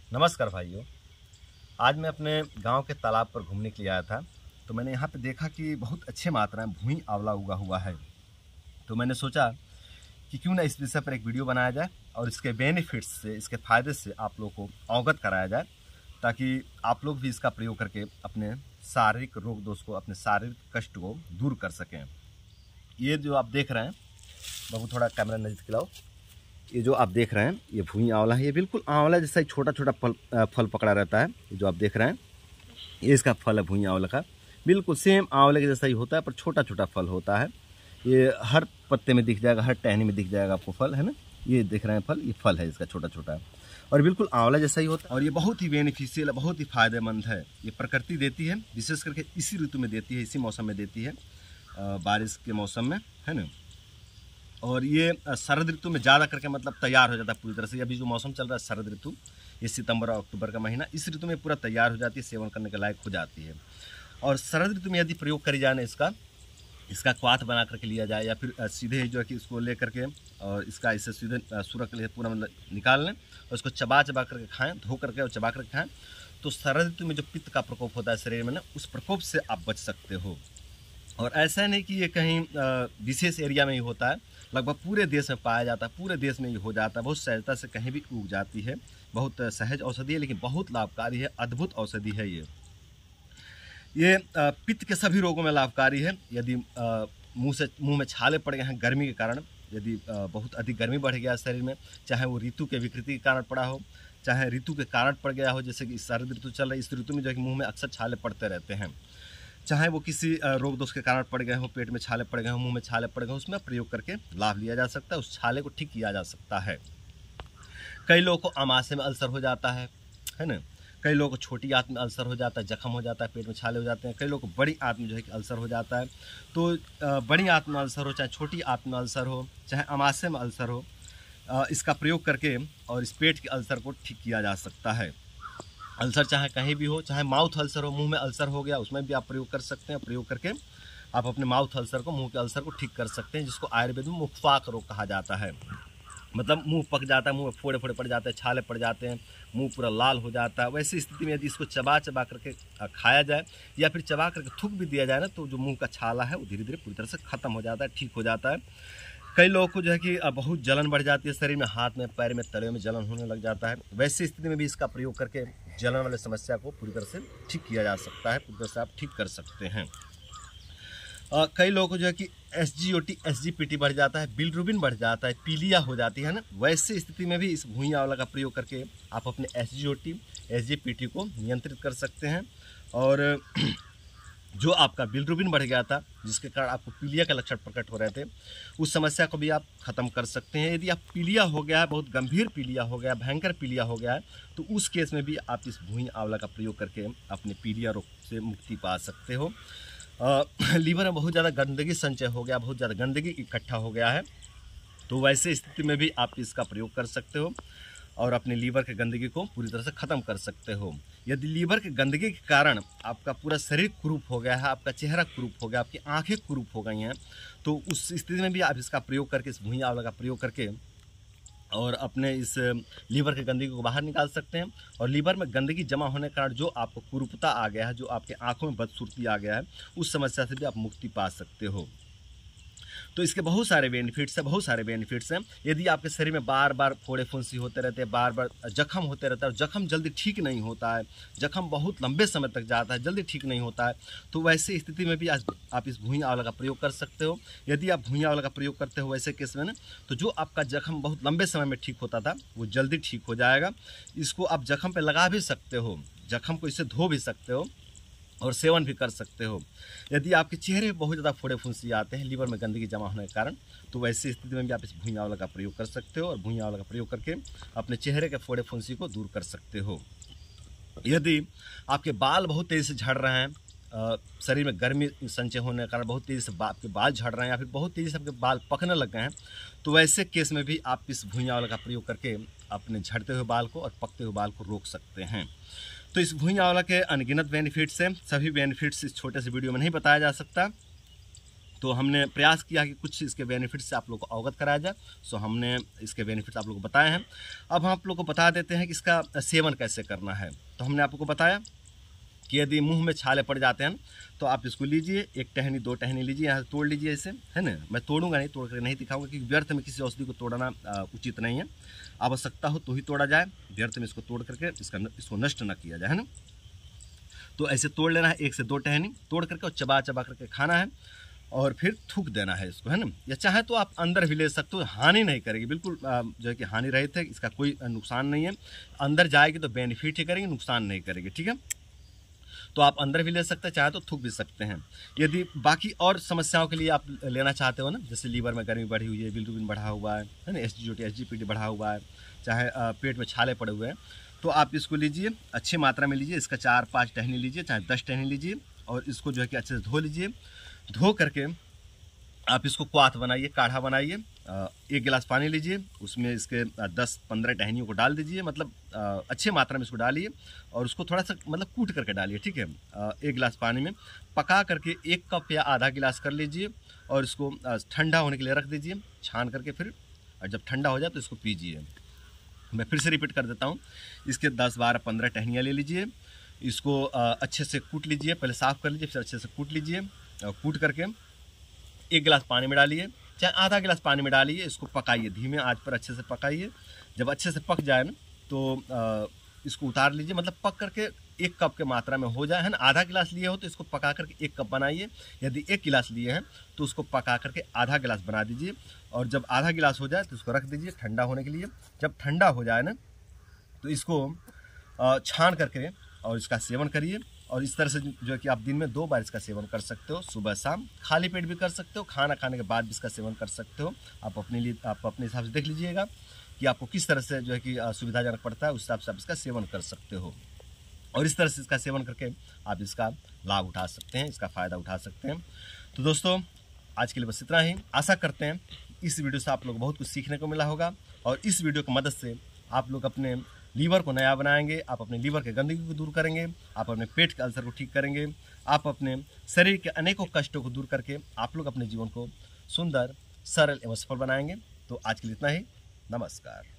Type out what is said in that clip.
नमस्कार भाइयों। आज मैं अपने गांव के तालाब पर घूमने के लिए आया था। तो मैंने यहाँ पे देखा कि बहुत अच्छे मात्रा में भुई आंवला उगा हुआ है। तो मैंने सोचा कि क्यों ना इस विषय पर एक वीडियो बनाया जाए और इसके बेनिफिट्स से, इसके फ़ायदे से आप लोगों को अवगत कराया जाए, ताकि आप लोग भी इसका प्रयोग करके अपने शारीरिक रोग दोष को, अपने शारीरिक कष्ट को दूर कर सकें। ये जो आप देख रहे हैं, बाबू थोड़ा कैमरा नज़दीक लाओ। ये जो आप देख रहे हैं ये भुई आंवला है। ये बिल्कुल आंवला जैसा ही छोटा छोटा फल पकड़ा रहता है। ये जो आप देख रहे हैं ये इसका फल है भुई आंवला का। बिल्कुल सेम आंवले के जैसा ही होता है, पर छोटा छोटा फल होता है। ये हर पत्ते में दिख जाएगा, हर टहनी में दिख जाएगा आपको फल, है ना। ये देख रहे हैं फल, ये फल है इसका छोटा छोटा, और बिल्कुल आंवला जैसा ही होता है। और ये बहुत ही बेनिफिशियल है, बहुत ही फायदेमंद है। ये प्रकृति देती है, विशेष करके इसी ऋतु में देती है, इसी मौसम में देती है, बारिश के मौसम में, है ना। और ये शरद ऋतु में ज़्यादा करके मतलब तैयार हो जाता है पूरी तरह से। अभी जो मौसम चल रहा है शरद ऋतु, ये सितंबर और अक्टूबर का महीना, इस ऋतु में पूरा तैयार हो जाती है, सेवन करने के लायक हो जाती है। और शरद ऋतु में यदि प्रयोग करी जाए ना, इसका क्वाथ बना करके लिया जाए, या फिर सीधे जो है कि इसको ले करके और इसका इसे सीधे सूरक ले पूरा मतलब निकाल लें और उसको चबा चबा करके खाएँ, धो करके और चबा करके खाएँ, तो शरद ऋतु में जो पित्त का प्रकोप होता है शरीर में ना, उस प्रकोप से आप बच सकते हो। और ऐसा नहीं कि ये कहीं विशेष एरिया में ही होता है, लगभग पूरे देश में पाया जाता है, पूरे देश में ये हो जाता है। बहुत सहजता से कहीं भी उग जाती है। बहुत सहज औषधि है, लेकिन बहुत लाभकारी है, अद्भुत औषधि है ये पित्त के सभी रोगों में लाभकारी है। यदि मुंह में छाले पड़ गए हैं गर्मी के कारण, यदि बहुत अधिक गर्मी बढ़ गया है शरीर में, चाहे वो ऋतु के विकृति के कारण पड़ा हो, चाहे ऋतु के कारण पड़ गया हो, जैसे कि शरद ऋतु चल रही है, इस ऋतु में जो है कि मुँह में अक्सर छाले पड़ते रहते हैं, चाहे वो किसी रोग दोष के कारण पड़ गए हो, पेट में छाले पड़ गए हो, मुंह में छाले पड़ गए हो, उसमें प्रयोग करके लाभ लिया जा सकता है, उस छाले को ठीक किया जा सकता है। कई लोगों को आमाशय में अल्सर हो जाता है ना। कई लोगों को छोटी आंत में अल्सर हो जाता है, जख्म हो जाता है, पेट में छाले हो जाते हैं। कई लोगों को बड़ी आंत में जो है कि अल्सर हो जाता है। तो बड़ी आंत में अल्सर हो, चाहे छोटी आंत में अल्सर हो, चाहे आमाशय में अल्सर हो, इसका प्रयोग करके और इस पेट के अल्सर को ठीक किया जा सकता है। अल्सर चाहे कहीं भी हो, चाहे माउथ अल्सर हो, मुंह में अल्सर हो गया, उसमें भी आप प्रयोग कर सकते हैं। प्रयोग करके आप अपने माउथ अल्सर को, मुंह के अल्सर को ठीक कर सकते हैं, जिसको आयुर्वेद में मुखफाक रोग कहा जाता है। मतलब मुंह पक जाता है, मुंह में फोड़े फोड़े पड़ जाते हैं, छाले पड़ जाते हैं, मुंह पूरा लाल हो जाता है। वैसी स्थिति में यदि इसको चबा चबा करके खाया जाए, या फिर चबा करके थूक भी दिया जाए ना, तो जो मुंह का छाला है वो धीरे धीरे पूरी तरह से खत्म हो जाता है, ठीक हो जाता है। कई लोगों को जो है कि बहुत जलन बढ़ जाती है शरीर में, हाथ में, पैर में, तलवे में जलन होने लग जाता है। वैसी स्थिति में भी इसका प्रयोग करके जलन वाले समस्या को पूरी तरह से ठीक किया जा सकता है, पूरी तरह से आप ठीक कर सकते हैं। कई लोगों को जो है कि SGOT SGPT बढ़ जाता है, बिलिरुबिन बढ़ जाता है, पीलिया हो जाती है ना। वैसे स्थिति में भी इस भुई आंवला का प्रयोग करके आप अपने SGOT SGPT को नियंत्रित कर सकते हैं। और जो आपका बिलिरुबिन बढ़ गया था, जिसके कारण आपको पीलिया के लक्षण प्रकट हो रहे थे, उस समस्या को भी आप खत्म कर सकते हैं। यदि आप पीलिया हो गया है, बहुत गंभीर पीलिया हो गया, भयंकर पीलिया हो गया है, तो उस केस में भी आप इस भुई आंवला का प्रयोग करके अपने पीलिया रोग से मुक्ति पा सकते हो। लीवर में बहुत ज़्यादा गंदगी संचय हो गया, बहुत ज़्यादा गंदगी इकट्ठा हो गया है, तो वैसे स्थिति में भी आप इसका प्रयोग कर सकते हो और अपने लीवर के गंदगी को पूरी तरह से ख़त्म कर सकते हो। यदि लीवर के गंदगी के कारण आपका पूरा शरीर कुरूप हो गया है, आपका चेहरा कुरूप हो गया, आपकी आंखें कुरूप हो गई हैं, तो उस स्थिति में भी आप इसका प्रयोग करके, इस भुई आंवला का प्रयोग करके और अपने इस लीवर के गंदगी को बाहर निकाल सकते हैं। और लीवर में गंदगी जमा होने के कारण जो आपको कुरूपता आ गया है, जो आपके आंखों में बदसूरती आ गया है, उस समस्या से भी आप मुक्ति पा सकते हो। तो इसके बहुत सारे बेनिफिट्स हैं, बहुत सारे बेनिफिट्स हैं। यदि आपके शरीर में बार बार फोड़े फुंसी होते रहते हैं, बार बार जख्म होते रहता है, जख्म जल्दी ठीक नहीं होता है, जख्म बहुत लंबे समय तक जाता है, जल्दी ठीक नहीं होता है, तो वैसे स्थिति में भी आज आप इस भुई आंवला का प्रयोग कर सकते हो। यदि आप भुई आंवला का प्रयोग करते हो वैसे केस में ना, तो जो आपका जख्म बहुत लंबे समय में ठीक होता था, वो जल्दी ठीक हो जाएगा। इसको आप जख्म पर लगा भी सकते हो, जख्म को इससे धो भी सकते हो और सेवन भी कर सकते हो। यदि आपके चेहरे में बहुत ज़्यादा फोड़े फुंसी आते हैं लीवर में गंदगी जमा होने के कारण, तो वैसी स्थिति में भी आप इस भुई आंवला का प्रयोग कर सकते हो और भुई आंवला का प्रयोग करके अपने चेहरे के फोड़े फुंसी को दूर कर सकते हो। यदि आपके बाल बहुत तेज़ी से झड़ रहे हैं, शरीर में गर्मी संचय होने के कारण बहुत तेज़ी से आपके बाल झड़ रहे हैं, या फिर बहुत तेज़ी से आपके बाल पकने लग गए हैं, तो वैसे केस में भी आप इस भुई आंवला का प्रयोग करके अपने झड़ते हुए बाल को और पकते हुए बाल को रोक सकते हैं। तो इस भुई आंवला के अनगिनत बेनिफिट्स हैं, सभी बेनिफिट्स इस छोटे से वीडियो में नहीं बताया जा सकता। तो हमने प्रयास किया कि कुछ इसके बेनिफिट्स से आप लोग को अवगत कराया जाए। सो हमने इसके बेनिफिट्स आप लोग को बताए हैं। अब हम आप लोग को बता देते हैं कि इसका सेवन कैसे करना है। तो हमने आप लोग को बताया कि यदि मुंह में छाले पड़ जाते हैं तो आप इसको लीजिए, 1 टहनी 2 टहनी लीजिए, यहाँ से तोड़ लीजिए इसे, है ना। मैं तोड़ूंगा नहीं, तोड़ कर नहीं दिखाऊंगा, क्योंकि व्यर्थ में किसी औषधि को तोड़ना उचित नहीं है। आवश्यकता हो तो ही तोड़ा जाए, व्यर्थ में इसको तोड़ करके इसको नष्ट न किया जाए, है ना। तो ऐसे तोड़ लेना है 1 से 2 टहनी, तोड़ करके और चबा चबा करके खाना है और फिर थूक देना है इसको, है ना। या चाहे तो आप अंदर भी ले सकते हो, हानि नहीं करेगी, बिल्कुल जो है कि हानि रहित है, इसका कोई नुकसान नहीं है। अंदर जाएगी तो बेनिफिट ही करेंगे, नुकसान नहीं करेगी, ठीक है। तो आप अंदर भी ले सकते हैं, चाहे तो थूक भी सकते हैं। यदि बाकी और समस्याओं के लिए आप लेना चाहते हो ना, जैसे लीवर में गर्मी बढ़ी हुई है, बिलिरुबिन बढ़ा हुआ है ना, SGPT बढ़ा हुआ है, चाहे पेट में छाले पड़े हुए हैं, तो आप इसको लीजिए, अच्छी मात्रा में लीजिए। इसका 4-5 टहनी लीजिए, चाहे 10 टहनी लीजिए, और इसको जो है कि अच्छे से धो लीजिए। धो करके आप इसको क्वाथ बनाइए, काढ़ा बनाइए। 1 गिलास पानी लीजिए, उसमें इसके 10-15 टहनियों को डाल दीजिए, मतलब अच्छे मात्रा में इसको डालिए और उसको थोड़ा सा मतलब कूट करके डालिए, ठीक है। 1 गिलास पानी में पका करके 1 कप या आधा गिलास कर लीजिए और इसको ठंडा होने के लिए रख दीजिए, छान करके फिर जब ठंडा हो जाए तो इसको पीजिए। मैं फिर से रिपीट कर देता हूँ। इसके 10-12-15 टहनियाँ ले लीजिए, इसको अच्छे से कूट लीजिए, पहले साफ़ कर लीजिए, फिर अच्छे से कूट लीजिए। कूट करके 1 गिलास पानी में डालिए, चाहे आधा गिलास पानी में डालिए, इसको पकाइए, धीमे आंच पर अच्छे से पकाइए। जब अच्छे से पक जाए ना तो इसको उतार लीजिए, मतलब पक करके 1 कप के मात्रा में हो जाए, है ना। आधा गिलास लिए हो तो इसको पका करके 1 कप बनाइए। यदि 1 गिलास लिए हैं तो उसको पका करके आधा गिलास बना दीजिए, और जब आधा गिलास हो जाए तो इसको रख दीजिए ठंडा होने के लिए। जब ठंडा हो जाए ना तो इसको छान करके और इसका सेवन करिए। और इस तरह से जो है कि आप दिन में 2 बार इसका सेवन कर सकते हो, सुबह शाम। खाली पेट भी कर सकते हो, खाना खाने के बाद भी इसका सेवन कर सकते हो। आप अपने हिसाब से देख लीजिएगा कि आपको किस तरह से जो है कि सुविधाजनक पड़ता है, उस हिसाब से आप इसका सेवन कर सकते हो। और इस तरह से इसका सेवन करके आप इसका लाभ उठा सकते हैं, इसका फ़ायदा उठा सकते हैं। तो दोस्तों, आज के लिए बस इतना ही। आशा करते हैं इस वीडियो से आप लोग बहुत कुछ सीखने को मिला होगा, और इस वीडियो की मदद से आप लोग अपने लीवर को नया बनाएंगे, आप अपने लीवर के गंदगी को दूर करेंगे, आप अपने पेट के अल्सर को ठीक करेंगे, आप अपने शरीर के अनेकों कष्टों को दूर करके आप लोग अपने जीवन को सुंदर, सरल एवं सफल बनाएंगे। तो आज के लिए इतना ही। नमस्कार।